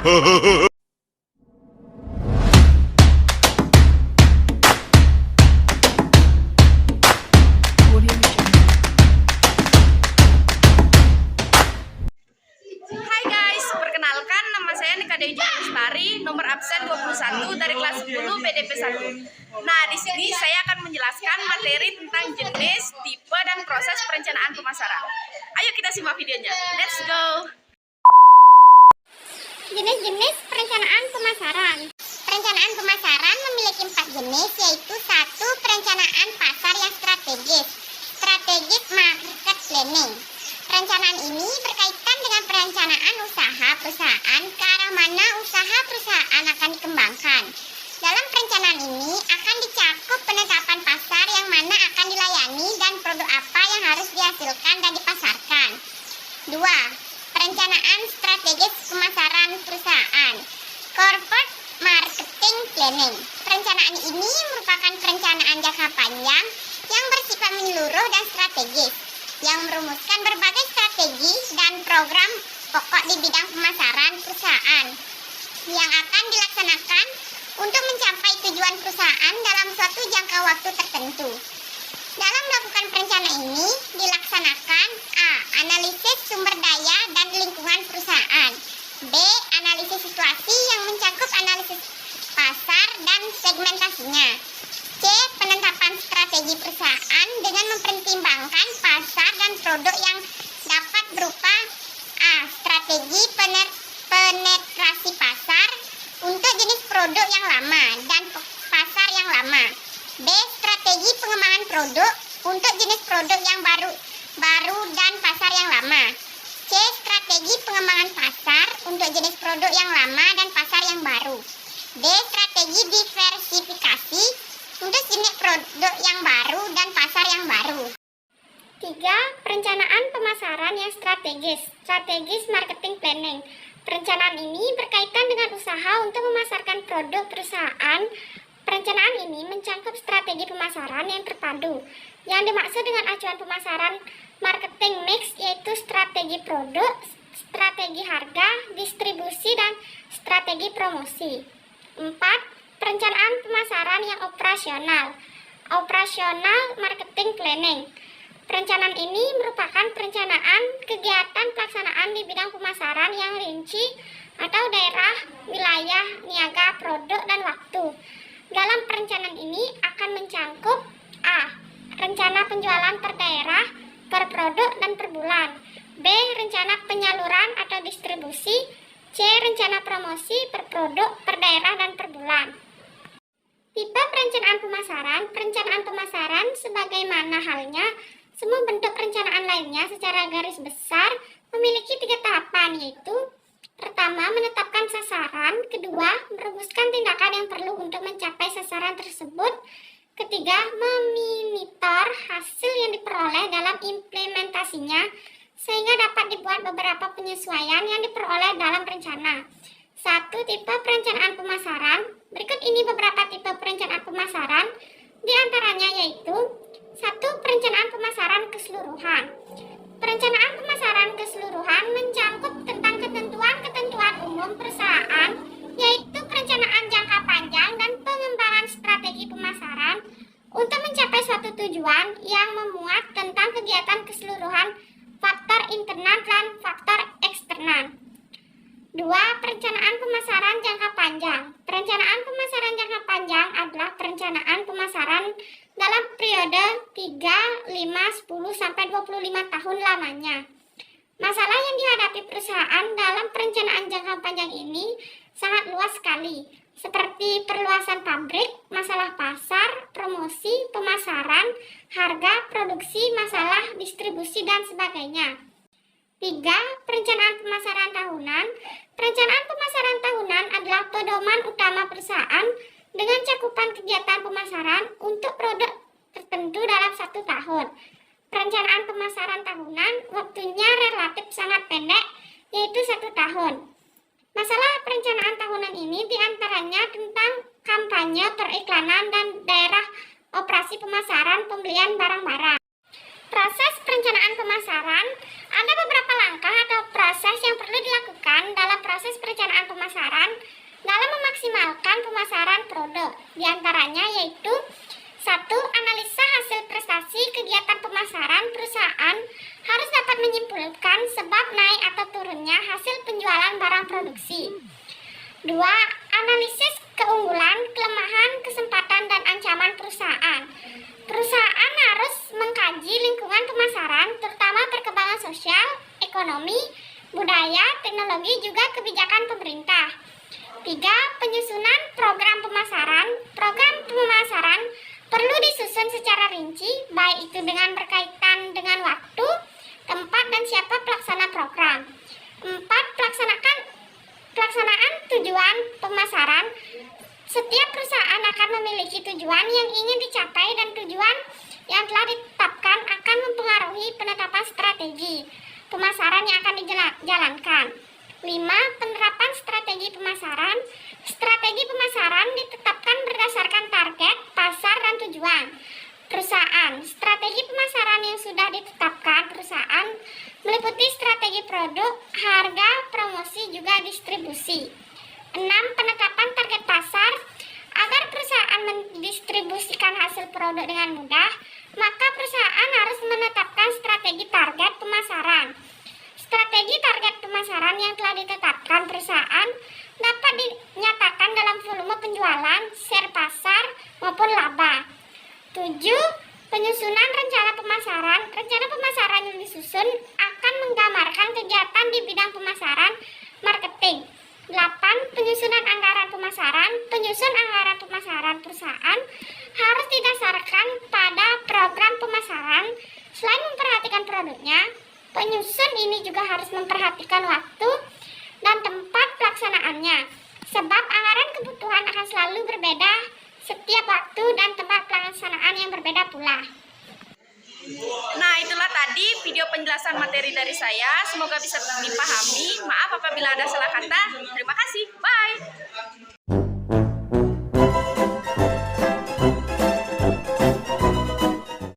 Hai guys, perkenalkan nama saya Nika Dewi Lestari, nomor absen 21 dari kelas 10 BDP 1. Nah, di sini saya akan menjelaskan materi tentang jenis, tipe, dan proses perencanaan pemasaran. Ayo kita simak videonya. Let's go! Jenis-jenis perencanaan pemasaran. Perencanaan pemasaran memiliki 4 jenis, yaitu 1. Perencanaan pasar yang strategis. Strategic market planning. Perencanaan ini berkaitan dengan perencanaan usaha perusahaan ke arah mana usaha perusahaan akan dikembangkan. Dalam perencanaan ini akan dicakup penetapan pasar yang mana akan dilayani dan produk apa yang harus dihasilkan dan dipasarkan. 2. Perencanaan strategis pemasaran perusahaan. Corporate marketing planning. Perencanaan ini merupakan perencanaan jangka panjang yang bersifat menyeluruh dan strategis, yang merumuskan berbagai strategi dan program pokok di bidang pemasaran perusahaan yang akan dilaksanakan untuk mencapai tujuan perusahaan dalam suatu jangka waktu tertentu. Dalam melakukan perencanaan ini dilaksanakan A. Analisis sumber daya dan lingkungan perusahaan. B. Analisis situasi yang mencakup analisis pasar dan segmentasinya. C. Penetapan strategi perusahaan dengan mempertimbangkan pasar dan produk yang dapat berupa A. Strategi penetrasi pasar untuk jenis produk yang lama dan pasar yang lama. B. Strategi pengembangan produk untuk jenis produk yang baru dan pasar yang lama. C. Strategi pengembangan pasar untuk jenis produk yang lama dan pasar yang baru. D. Strategi diversifikasi untuk jenis produk yang baru dan pasar yang baru. 3. Perencanaan pemasaran yang strategis. Strategis marketing planning. Perencanaan ini berkaitan dengan usaha untuk memasarkan produk perusahaan. Perencanaan ini mencakup strategi pemasaran yang terpadu. Yang dimaksud dengan acuan pemasaran marketing mix yaitu strategi produk, strategi harga, distribusi, dan strategi promosi. 4. Perencanaan pemasaran yang operasional. Operational marketing planning. Perencanaan ini merupakan perencanaan kegiatan pelaksanaan di bidang pemasaran yang rinci atau daerah, wilayah, niaga, produk, dan waktu. Dalam perencanaan ini akan mencangkup A. Rencana penjualan per daerah, per produk, dan per bulan. B. Rencana penyaluran atau distribusi. C. Rencana promosi per produk, per daerah, dan per bulan. Tipe perencanaan pemasaran. Perencanaan pemasaran sebagaimana halnya semua bentuk perencanaan lainnya secara garis besar memiliki 3 tahapan, yaitu pertama, menetapkan sasaran. Kedua, merumuskan tindakan yang perlu untuk mencapai sasaran tersebut. Ketiga, memonitor hasil yang diperoleh dalam implementasinya sehingga dapat dibuat beberapa penyesuaian yang diperoleh dalam rencana. 1. Tipe perencanaan pemasaran. Berikut ini beberapa tipe perencanaan pemasaran. Di antaranya yaitu 1. Perencanaan pemasaran keseluruhan. Perencanaan pemasaran keseluruhan mencangkup tentang ketentuan-ketentuan umum perusahaan, yaitu perencanaan jangka panjang dan pengembangan strategi pemasaran untuk mencapai suatu tujuan yang memuat tentang kegiatan keseluruhan, faktor internal dan faktor eksternal. 2. Perencanaan pemasaran jangka panjang. Perencanaan pemasaran jangka panjang adalah perencanaan pemasaran dalam periode 3, 5, 10, sampai 25 tahun lamanya. Masalah yang dihadapi perusahaan dalam perencanaan jangka panjang ini sangat luas sekali, seperti perluasan pabrik, masalah pasar, promosi, pemasaran, harga, produksi, masalah distribusi, dan sebagainya. 3. Perencanaan pemasaran tahunan. Perencanaan pemasaran tahunan adalah pedoman utama perusahaan dengan cakupan kegiatan pemasaran untuk produk tertentu dalam 1 tahun. Perencanaan pemasaran tahunan waktunya relatif sangat pendek, yaitu 1 tahun. Masalah perencanaan tahunan ini diantaranya tentang kampanye, periklanan, dan daerah operasi pemasaran pembelian barang-barang. Proses perencanaan pemasaran Ada beberapa langkah atau proses yang perlu dilakukan dalam proses perencanaan pemasaran dalam memaksimalkan pemasaran produk. Di antaranya yaitu 1. Analisa hasil prestasi kegiatan pemasaran perusahaan harus dapat menyimpulkan sebab naik atau turunnya hasil penjualan barang produksi. 2. Analisis keunggulan, kelemahan, kesempatan, dan ancaman perusahaan. Perusahaan harus mengkaji lingkungan pemasaran, terutama perkembangan sosial, ekonomi, budaya, teknologi, juga kebijakan pemerintah. 3. Penyusunan program pemasaran. Program pemasaran perlu disusun secara rinci, baik itu dengan berkaitan dengan waktu, tempat, dan siapa pelaksana program. 4. Pelaksanaan tujuan pemasaran. Setiap perusahaan akan memiliki tujuan yang ingin dicapai dan tujuan yang telah ditetapkan akan mempengaruhi penetapan strategi pemasaran yang akan dijalankan. 5. Penerapan strategi pemasaran. Strategi pemasaran ditetapkan berdasarkan target, pasar, dan tujuan perusahaan. Strategi pemasaran yang sudah ditetapkan perusahaan meliputi strategi produk, harga, promosi, juga distribusi. 6. Penetapan target pasar. Agar perusahaan mendistribusikan hasil produk dengan mudah, maka perusahaan harus menetapkan strategi target pemasaran. Strategi target pemasaran yang telah ditetapkan perusahaan dapat dinyatakan dalam volume penjualan, share pasar, maupun laba. 7. Penyusunan rencana pemasaran. Rencana pemasaran yang disusun akan menggambarkan kegiatan di bidang pemasaran, marketing. 8. Penyusunan anggaran pemasaran. Penyusun anggaran pemasaran perusahaan harus didasarkan pada program pemasaran. Selain memperhatikan produknya, penyusun ini juga harus memperhatikan waktu dan tempat pelaksanaannya, sebab anggaran kebutuhan akan selalu berbeda setiap waktu dan tempat pelaksanaan yang berbeda pula. Nah, itulah tadi video penjelasan materi dari saya. Semoga bisa dipahami. Maaf apabila ada salah kata. Terima kasih.